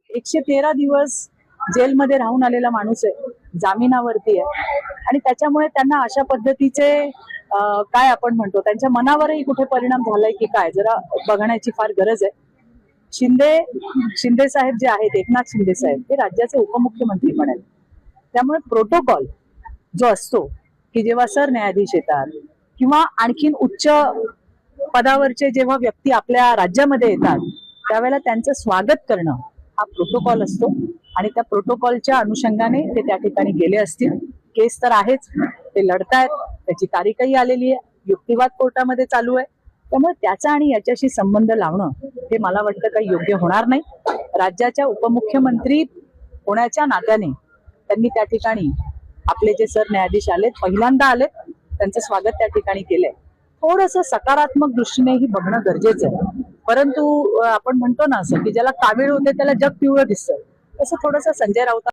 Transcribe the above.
113 दिवस जेलमध्ये राहून आलेला माणूस आहे, जामिनावरती आहे आणि त्याच्यामुळे त्यांना अशा पद्धतीचे काय आपण म्हणतो त्यांच्या मनावरही कुठे परिणाम झालाय की काय जरा बघण्याची फार गरज आहे. शिंदे साहेब जे आहेत, एकनाथ शिंदे साहेब हे राज्याचे उपमुख्यमंत्री पण आहेत. त्यामुळे प्रोटोकॉल जो असतो की जेव्हा सरन्यायाधीश येतात किंवा आणखीन उच्च पदावरचे जेव्हा व्यक्ती आपल्या राज्यामध्ये येतात त्यावेळेला त्यांचं स्वागत करणं हा प्रोटोकॉल असतो आणि त्या प्रोटोकॉलच्या अनुषंगाने ते त्या ठिकाणी गेले असतील. केस तर आहेच, ते लढतायत, त्याची तारीखही आलेली आहे, युक्तिवाद कोर्टामध्ये चालू आहे. त्यामुळे त्याचा आणि याच्याशी संबंध लावणं हे मला वाटतं काही योग्य होणार नाही. राज्याच्या उपमुख्यमंत्री होण्याच्या नात्याने त्यांनी त्या ठिकाणी आपले जे सरन्यायाधीश आले, पहिल्यांदा आले, त्यांचं स्वागत त्या ठिकाणी केलंय. थोडंसं सकारात्मक दृष्टीनेही बघणं गरजेचं आहे. परंतु आपण म्हणतो ना असं की ज्याला कावीळ होते त्याला जग पिवळं दिसतं, तसं थोडंसं संजय राऊत